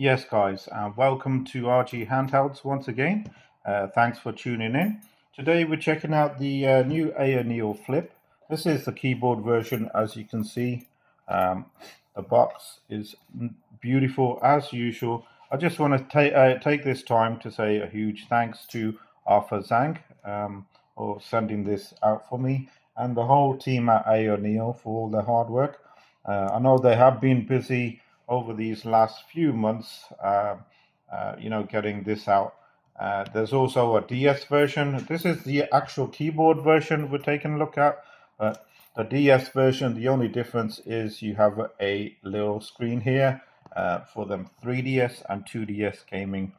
Yes, guys, welcome to RGHandhelds once again. Thanks for tuning in. Today we're checking out the new AyaNeo Flip. This is the keyboard version, as you can see. The box is beautiful as usual. I just want to take this time to say a huge thanks to Arthur Zhang for sending this out for me, and the whole team at AyaNeo for all their hard work. I know they have been busy over these last few months, getting this out. There's also a DS version. This is the actual keyboard version we're taking a look at. The DS version, the only difference is you have a little screen here for them 3DS and 2DS gaming.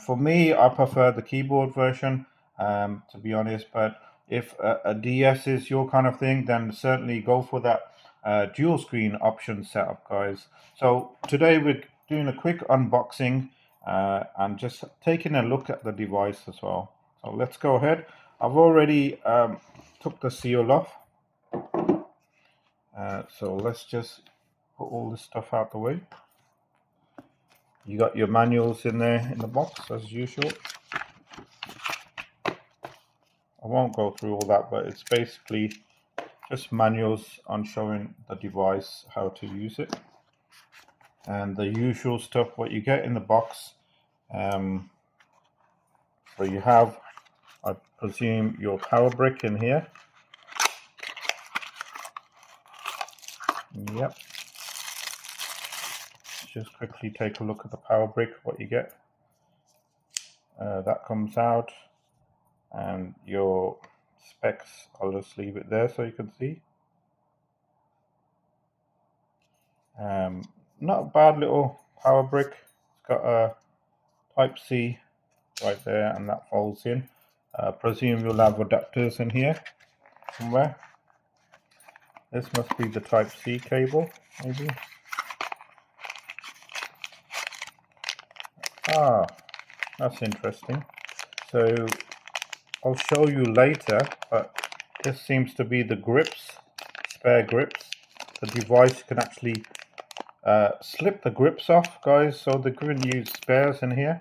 For me, I prefer the keyboard version, to be honest, but if a DS is your kind of thing, then certainly go for that dual screen option setup, guys. So today we're doing a quick unboxing and just taking a look at the device as well. So let's go ahead. I've already took the seal off. So let's just put all this stuff out the way. You got your manuals in there in the box as usual. I won't go through all that, but it's basically just manuals on showing the device how to use it, and the usual stuff what you get in the box. So you have, I presume, your power brick in here. Yep. Just quickly take a look at the power brick, what you get. That comes out, and your specs, I'll just leave it there so you can see. Not a bad little power brick. It's got a Type-C right there, and that folds in. Presume you'll have adapters in here somewhere. This must be the Type-C cable, maybe. Ah, that's interesting. So I'll show you later, but this seems to be the grips, spare grips. The device can actually slip the grips off, guys, so they're giving you spares in here,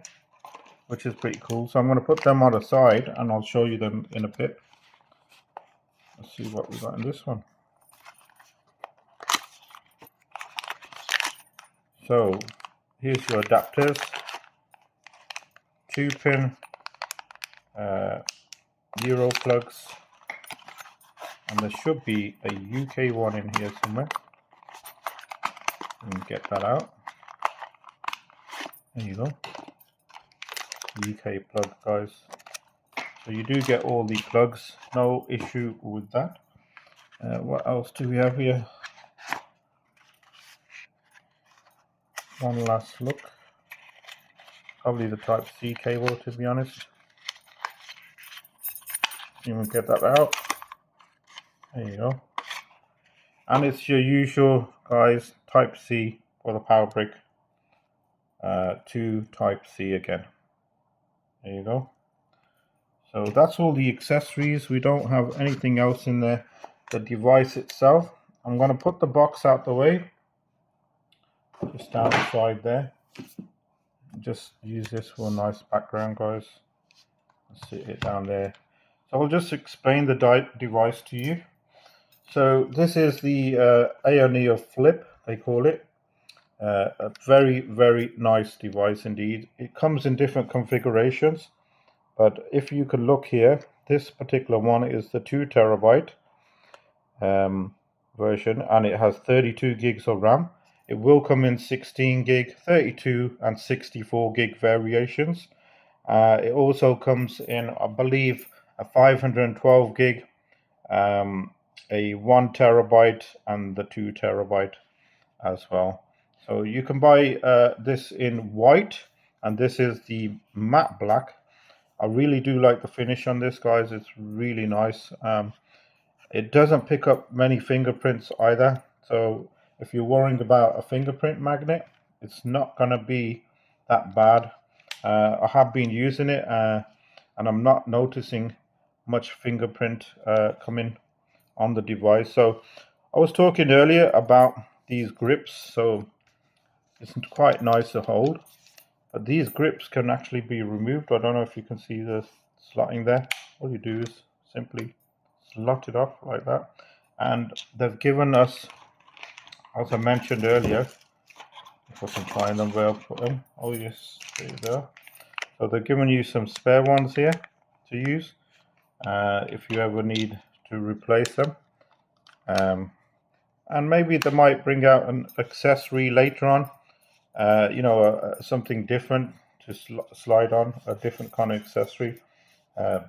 which is pretty cool. So I'm going to put them on the side and I'll show you them in a bit. Let's see what we got in this one. So here's your adapters, 2-pin Euro plugs, and there should be a UK one in here somewhere. And get that out. There you go. UK plug, guys. So you do get all the plugs, no issue with that. What else do we have here? One last look. Probably the Type-C cable, to be honest. You can get that out. There you go. And it's your usual, guys, Type-C for the power brick. To Type-C again. There you go. So that's all the accessories. We don't have anything else in there. The device itself. I'm going to put the box out the way. Just down the side there. Just use this for a nice background, guys. Let's sit it down there. So I'll just explain the device to you. So this is the AyaNeo Flip, they call it. A very, very nice device indeed. It comes in different configurations, but if you could look here, this particular one is the 2TB version, and it has 32 gigs of RAM. It will come in 16 gig, 32 and 64 gig variations. It also comes in, I believe, a 512 gig, a 1TB, and the 2TB as well. So you can buy this in white, and this is the matte black. I really do like the finish on this, guys. It's really nice. It doesn't pick up many fingerprints either, so if you're worrying about a fingerprint magnet, it's not going to be that bad. I have been using it, and I'm not noticing much fingerprint coming on the device. So I was talking earlier about these grips. So It's quite nice to hold. But these grips can actually be removed. I don't know if you can see the slotting there. All you do is simply slot it off like that. And they've given us, as I mentioned earlier, if I can find them where I'll put them. Oh yes, there you go. So they've given you some spare ones here to use if you ever need to replace them. And maybe they might bring out an accessory later on, something different to slide on, a different kind of accessory,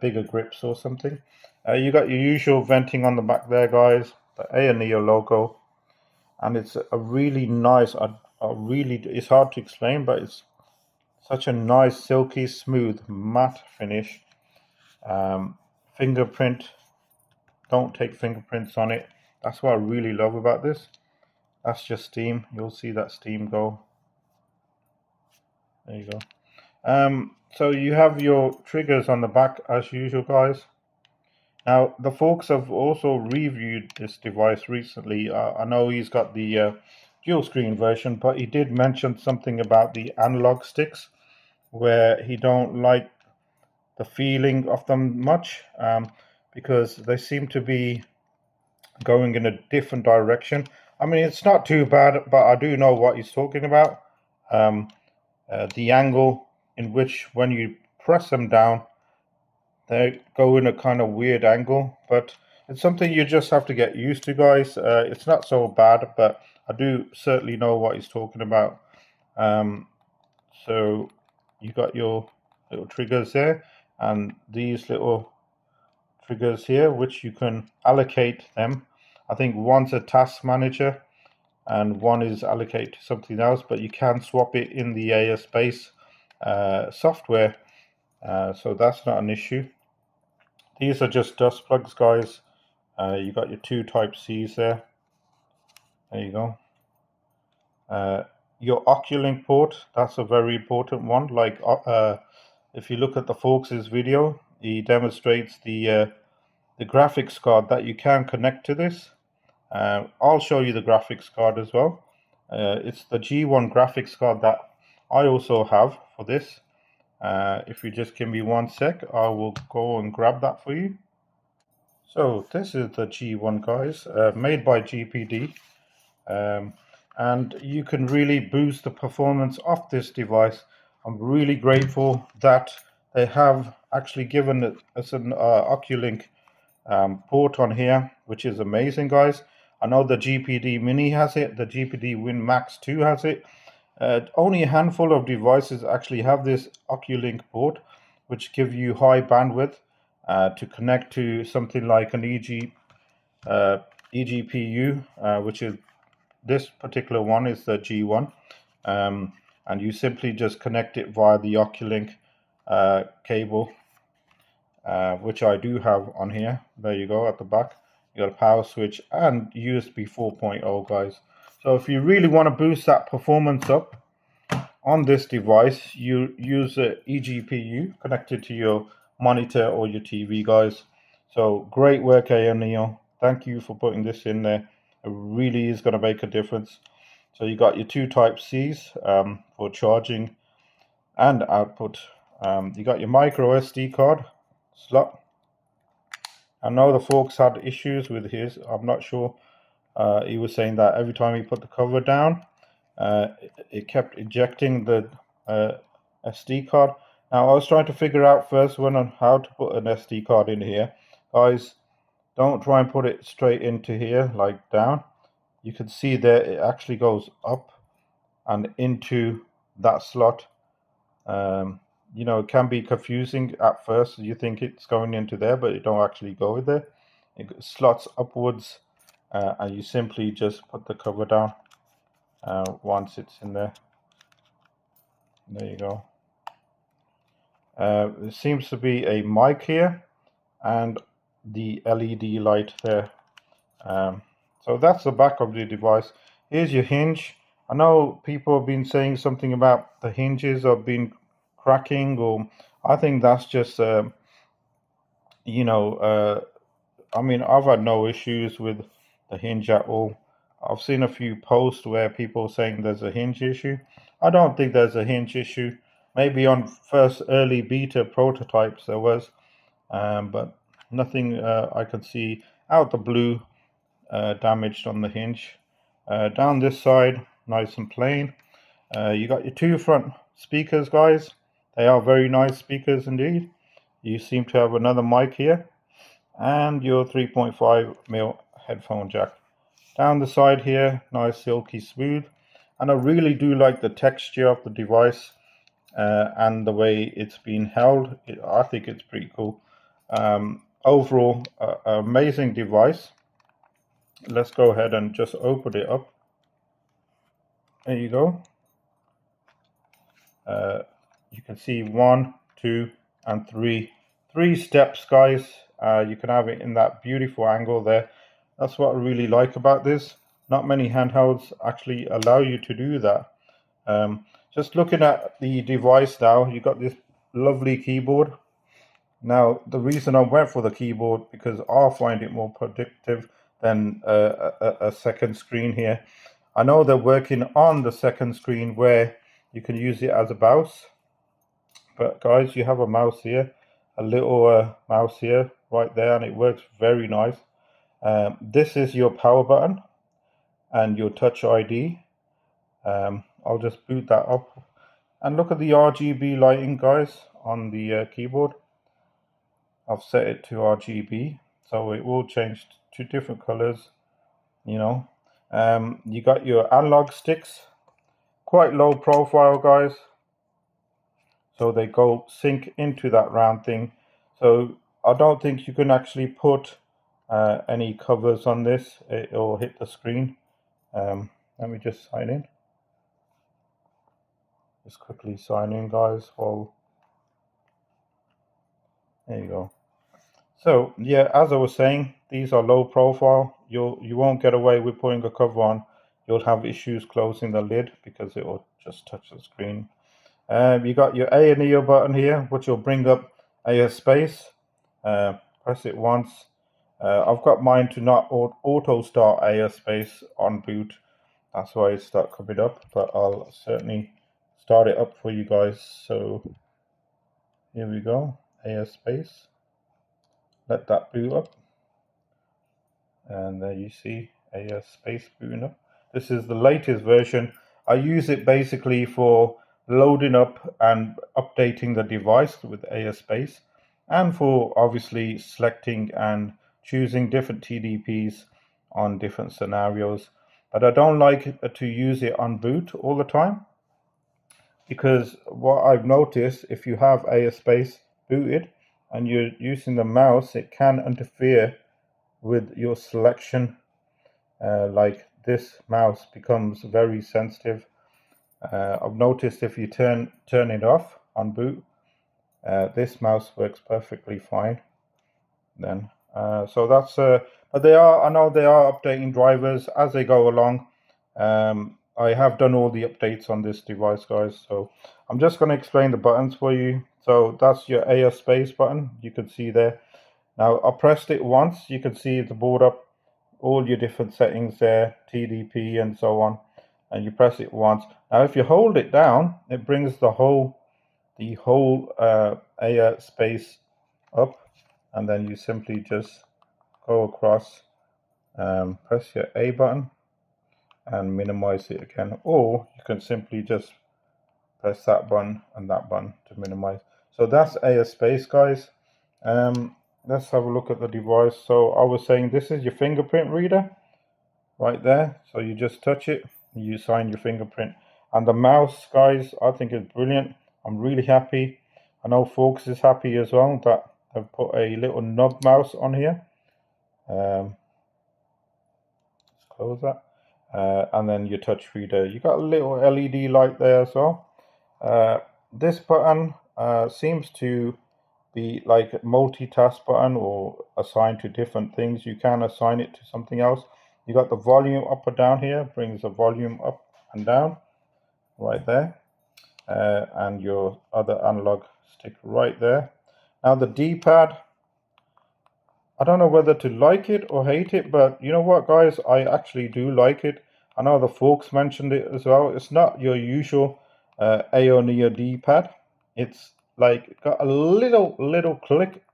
bigger grips or something. You got your usual venting on the back there, guys, the AyaNeo logo, and it's a really nice, it's hard to explain, but it's such a nice, silky, smooth, matte finish. Fingerprint, don't take fingerprints on it. That's what I really love about this. That's just steam. You'll see that steam go. There you go. So you have your triggers on the back as usual, guys. Now the folks have also reviewed this device recently. I know he's got the dual screen version, but he did mention something about the analog sticks, where he don't like the feeling of them much, because they seem to be going in a different direction. I mean, it's not too bad, but I do know what he's talking about. The angle in which, when you press them down, they go in a kind of weird angle, but it's something you just have to get used to, guys. It's not so bad, but I do certainly know what he's talking about. So you got your little triggers there, and these little triggers here, which you can allocate them. I think one's a task manager and one is allocate to something else, but you can swap it in the ASpace software, so that's not an issue. These are just dust plugs, guys. You got your two type C's there. There you go. Your Oculink port, that's a very important one. Like if you look at the Folks' video, he demonstrates the graphics card that you can connect to this. I'll show you the graphics card as well. It's the G1 graphics card that I also have for this. If you just give me 1 sec, I will go and grab that for you. So this is the G1, guys, made by GPD. And you can really boost the performance of this device. I'm really grateful that they have actually given us an Oculink port on here, which is amazing, guys. I know the GPD Mini has it, the GPD Win Max 2 has it. Only a handful of devices actually have this Oculink port, which give you high bandwidth to connect to something like an eGPU, which is this particular one is the G1, and you simply just connect it via the Oculink cable, which I do have on here. There you go, at the back. You got a power switch and USB 4.0, guys. So if you really want to boost that performance up on this device, you use a eGPU connected to your monitor or your TV, guys. So great work, AyaNeo. Thank you for putting this in there. It really is going to make a difference. So you got your two type C's for charging and output. You got your micro SD card slot. I know the folks had issues with his. I'm not sure. He was saying that every time he put the cover down, it kept ejecting the SD card. Now I was trying to figure out first one on how to put an SD card in here. Guys, don't try and put it straight into here, like down. You can see there it actually goes up and into that slot. It can be confusing at first. You think it's going into there, but it don't actually go there. It slots upwards, and you simply just put the cover down once it's in there. There you go. There seems to be a mic here and the LED light there. So that's the back of the device. Here's your hinge. I know people have been saying something about the hinges have been cracking, or I think that's just I mean, I've had no issues with the hinge at all. I've seen a few posts where people are saying there's a hinge issue. I don't think there's a hinge issue. Maybe on first early beta prototypes there was, but nothing I could see out the blue damaged on the hinge. Down this side, nice and plain. You got your two front speakers, guys. They are very nice speakers indeed. You seem to have another mic here, and your 3.5mm headphone jack. Down the side here, nice silky smooth, and I really do like the texture of the device and the way it's been held. I think it's pretty cool. Overall, amazing device. Let's go ahead and just open it up. There you go. You can see 1, 2, and 3 steps, guys. You can have it in that beautiful angle there. That's what I really like about this. Not many handhelds actually allow you to do that. Just looking at the device now, you got this lovely keyboard. Now, the reason I went for the keyboard because I find it more predictive than a second screen here. I know they're working on the second screen where you can use it as a mouse. But guys, you have a mouse here, a little mouse here, right there, and it works very nice. This is your power button and your touch ID. I'll just boot that up. And look at the RGB lighting, guys, on the keyboard. I've set it to RGB, so it will change to different colors, you know. You got your analog sticks, quite low profile, guys. So they go sink into that round thing. So I don't think you can actually put any covers on this. It will hit the screen. Let me just sign in. Just quickly sign in, guys. Well, there you go. So yeah, as I was saying, these are low profile. You won't get away with putting a cover on. You'll have issues closing the lid because it will just touch the screen. You got your AyaNeo button here, which will bring up AyaSpace. Press it once. I've got mine to not auto start AyaSpace on boot. That's why it's not coming up, but I'll certainly start it up for you guys. So here we go, AyaSpace. Let that boot up. And there you see AyaSpace booting up. This is the latest version. I use it basically for loading up and updating the device with AyaSpace, and for obviously selecting and choosing different TDPs on different scenarios. But I don't like to use it on boot all the time, because what I've noticed, if you have AyaSpace booted and you're using the mouse, it can interfere with your selection. Like this mouse becomes very sensitive. I've noticed if you turn it off on boot, this mouse works perfectly fine. Then, so that's. But I know they are updating drivers as they go along. I have done all the updates on this device, guys. So I'm just going to explain the buttons for you. So that's your AyaSpace button. You can see there. Now I pressed it once. You can see the board up, all your different settings there, TDP and so on. And you press it once. Now, if you hold it down, it brings the whole AyaSpace up, and then you simply just go across, press your A button, and minimize it again. Or you can simply just press that button and that button to minimize. So that's AyaSpace, guys. Let's have a look at the device. So I was saying this is your fingerprint reader right there. So you just touch it, you sign your fingerprint. And the mouse, guys, I think is brilliant. I'm really happy. I know Folks is happy as well that I've put a little nub mouse on here. Let's close that. And then your touch reader. You got a little LED light there as well. This button seems to be like a multitask button or assigned to different things. You can assign it to something else. You got the volume up or down here, brings the volume up and down right there, and your other analog stick right there. Now the D-pad, I don't know whether to like it or hate it, but you know what, guys? I actually do like it. I know the folks mentioned it as well. It's not your usual AyaNeo D-pad. It's like got a little click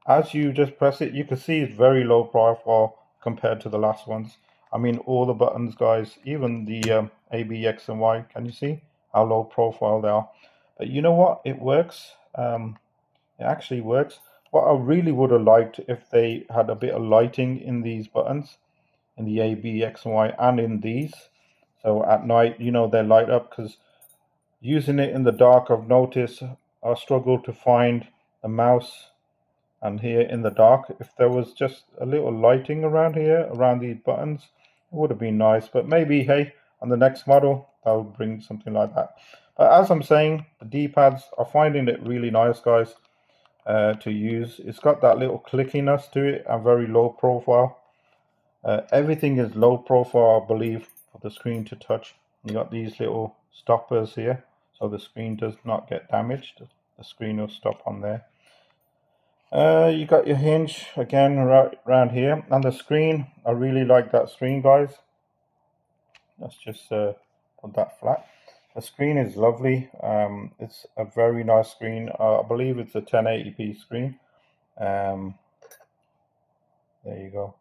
as you just press it. You can see it's very low profile compared to the last ones. I mean, all the buttons, guys, even the A, B, X, and Y. Can you see how low profile they are? But you know what? It works. It actually works. What I really would have liked if they had a bit of lighting in these buttons, in the A, B, X, and Y, and in these. So at night, you know, they light up, because using it in the dark, I've noticed I struggle to find the mouse and here in the dark. If there was just a little lighting around here, around these buttons, it would have been nice. But maybe, hey, on the next model, that would bring something like that. But as I'm saying, the D-pads are finding it really nice, guys. To use. It's got that little clickiness to it and very low profile. Everything is low profile, I believe, for the screen to touch. You got these little stoppers here, so the screen does not get damaged. The screen will stop on there. You got your hinge again right around here, and the screen. I really like that screen, guys. Let's just put that flat. The screen is lovely. It's a very nice screen. I believe it's a 1080p screen. There you go.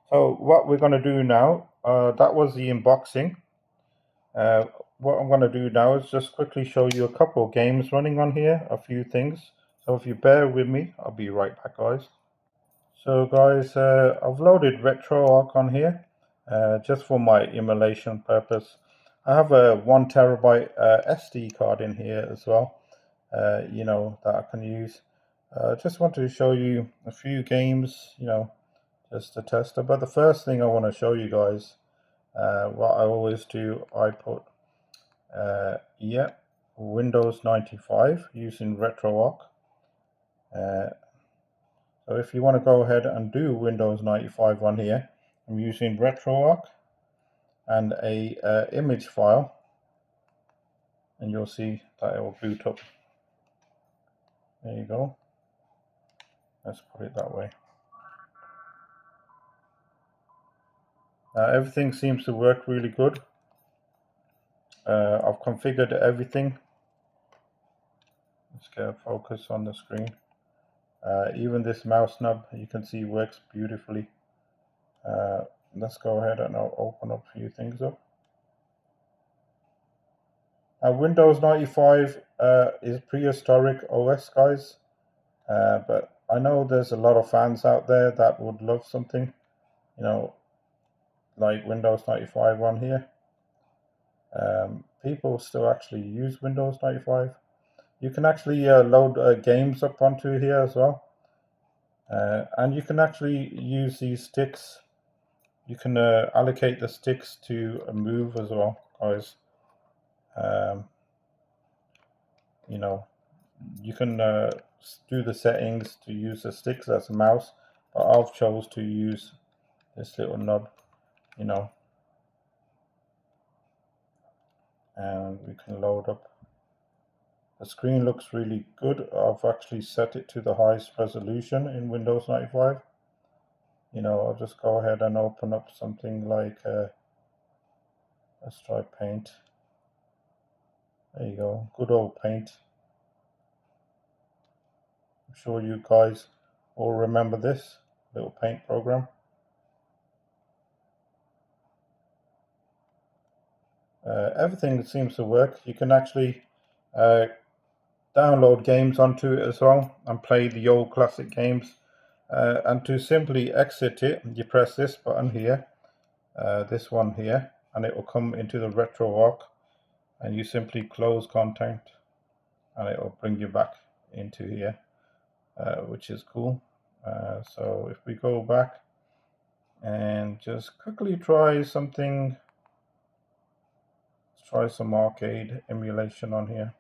So what we're going to do now, that was the unboxing. What I'm going to do now is just quickly show you a couple of games running on here, a few things. So if you bear with me, I'll be right back, guys. So guys, I've loaded RetroArch on here just for my emulation purpose. I have a 1 terabyte SD card in here as well, you know, that I can use. Just wanted to show you a few games, you know, just to test it. But the first thing I want to show you guys, what I always do, I put, Windows 95 using RetroArch. So if you want to go ahead and do Windows 95 on here, I'm using RetroArch and a image file, and you'll see that it will boot up. There you go. Let's put it that way. Everything seems to work really good. I've configured everything. Let's get a focus on the screen. Even this mouse knob, you can see, works beautifully. Let's go ahead and I'll open up a few things up. Windows 95 is prehistoric OS, guys. But I know there's a lot of fans out there that would love something, you know, like Windows 95 on here. People still actually use Windows 95. You can actually load games up onto here as well. And you can actually use these sticks. You can allocate the sticks to move as well, guys. You know, you can do the settings to use the sticks as a mouse, but I've chose to use this little knob, you know, and we can load up. The screen looks really good. I've actually set it to the highest resolution in Windows 95. You know, I'll just go ahead and open up something like, let's try Paint. There you go, good old Paint. I'm sure you guys all remember this little Paint program. Everything seems to work. You can actually download games onto it as well and play the old classic games. And to simply exit it, you press this button here, this one here, and it will come into the RetroArch, and you simply close content and it will bring you back into here, which is cool. So if we go back and just quickly try something, let's try some arcade emulation on here.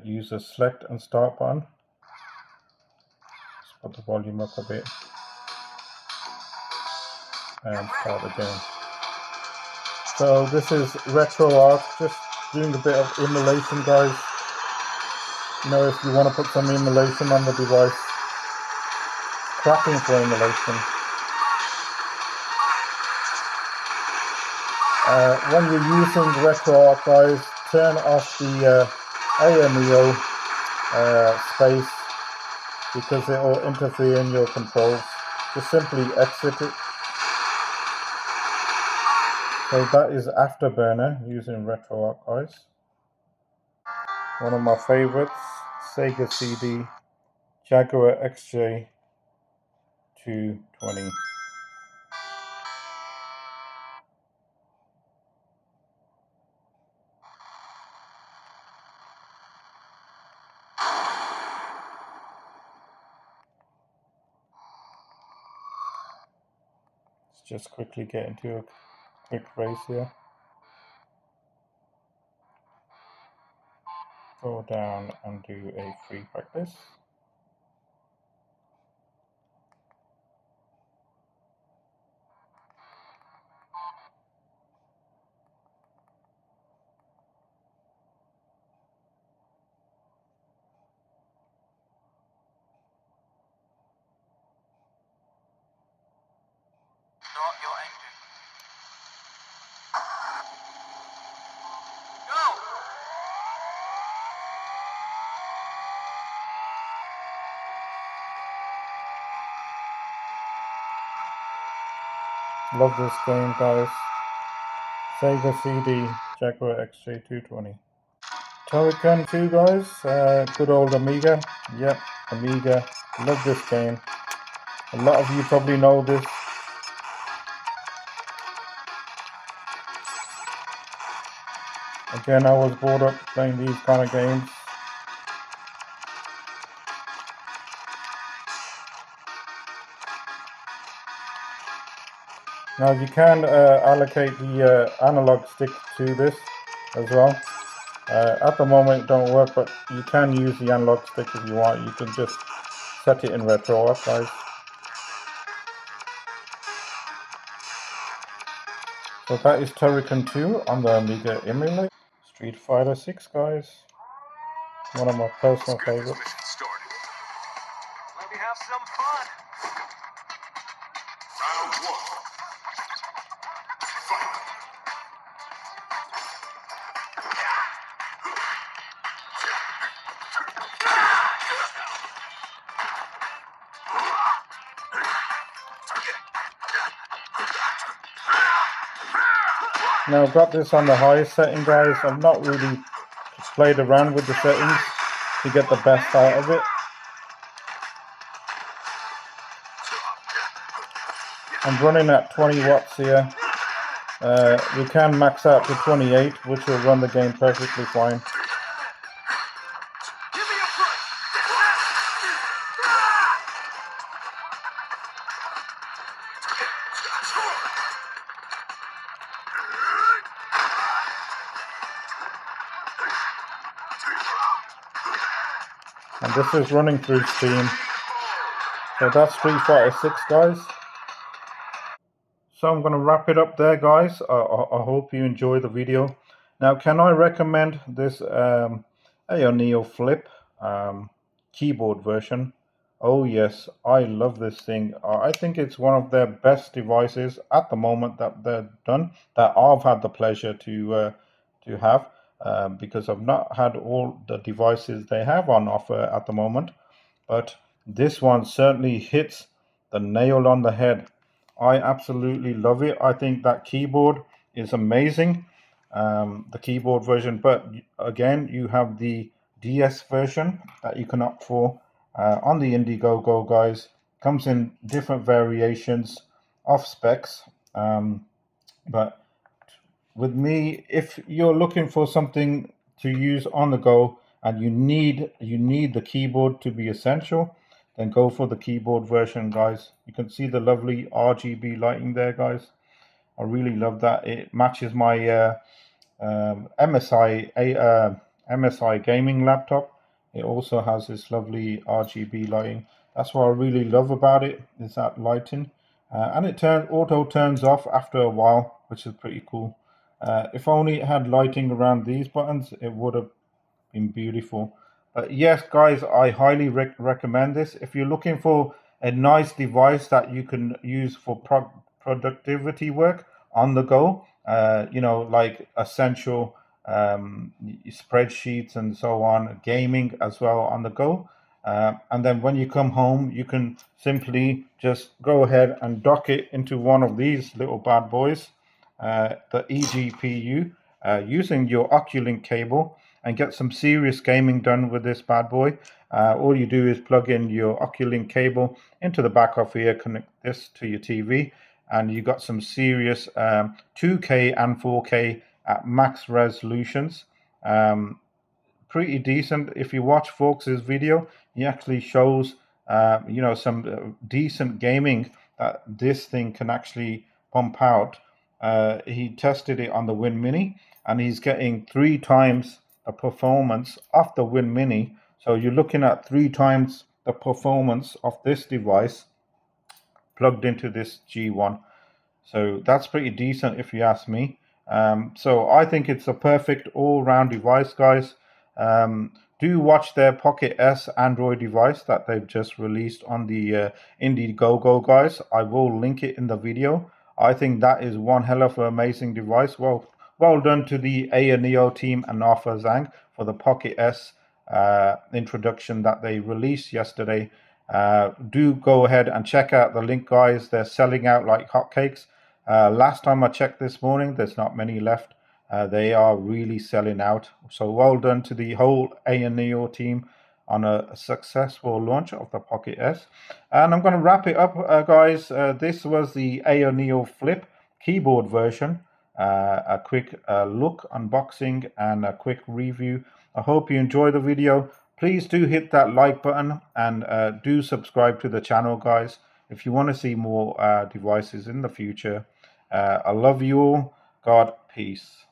Use the select and start button. Let's put the volume up a bit and start again. So this is RetroArch, just doing a bit of emulation, guys. You know, if you want to put some emulation on the device, cracking for emulation. When you're using RetroArch, guys, turn off the AMEO space, because it will interfere in your controls. Just simply exit it. So that is Afterburner using RetroArch, guys. One of my favorites, Sega CD, Jaguar XJ 220. Let's just quickly get into a quick race here. Go down and do a free practice. Love this game, guys. Sega CD, Jaguar XJ220. Turrican 2, guys. Good old Amiga. Yep, Amiga. Love this game. A lot of you probably know this. Again, I was brought up playing these kind of games. Now you can allocate the analog stick to this as well. At the moment it don't work, but you can use the analog stick if you want. You can just set it in RetroArch, guys. So that is Turrican 2 on the Amiga emulator. Street Fighter 6, guys. One of my personal favorites. Let me have some fun. Round 1. Fight. Now I've got this on the highest setting, guys. I've not really played around with the settings to get the best out of it. I'm running at 20 watts here. We can max out to 28, which will run the game perfectly fine. And this is running through Steam. So that's Street Fighter 6, guys. So I'm going to wrap it up there, guys. I hope you enjoy the video. Now, can I recommend this AyaNeo Flip keyboard version? Oh yes, I love this thing. I think it's one of their best devices at the moment that they're done, that I've had the pleasure to have, because I've not had all the devices they have on offer at the moment. But this one certainly hits the nail on the head. I absolutely love it. I think that keyboard is amazing, the keyboard version. But again, you have the DS version that you can opt for on the Indiegogo, guys. Comes in different variations of specs. But with me, if you're looking for something to use on the go and you need the keyboard to be essential, then go for the keyboard version, guys. You can see the lovely RGB lighting there, guys. I really love that. It matches my MSI gaming laptop. It also has this lovely RGB lighting. That's what I really love about it, is that lighting. And it auto turns off after a while, which is pretty cool. If only it had lighting around these buttons, it would have been beautiful. Yes, guys, I highly recommend this. If you're looking for a nice device that you can use for productivity work on the go, like essential spreadsheets and so on, gaming as well on the go. And then when you come home, you can simply just go ahead and dock it into one of these little bad boys, the eGPU, using your Oculink cable and get some serious gaming done with this bad boy. All you do is plug in your Oculink cable into the back of here, connect this to your TV, and you got some serious 2K and 4K at max resolutions. Pretty decent. If you watch Folks's video, he actually shows some decent gaming that this thing can actually pump out. He tested it on the Win Mini, and he's getting 3 times the performance of the Win Mini. So you're looking at 3 times the performance of this device plugged into this G1. So that's pretty decent if you ask me. So I think it's a perfect all-round device, guys. Do watch their Pocket S Android device that they've just released on the Indiegogo, guys. I will link it in the video. I think that is one hell of an amazing device. Well done to the AyaNeo team and Arthur Zhang for the Pocket S introduction that they released yesterday. Do go ahead and check out the link, guys. They're selling out like hotcakes. Last time I checked this morning, there's not many left. They are really selling out. So well done to the whole AyaNeo team on a successful launch of the Pocket S. And I'm going to wrap it up, guys. This was the AyaNeo Flip keyboard version. A quick look, unboxing, and a quick review. I hope you enjoy the video. Please do hit that like button and do subscribe to the channel, guys, if you want to see more devices in the future. I love you all. God, peace.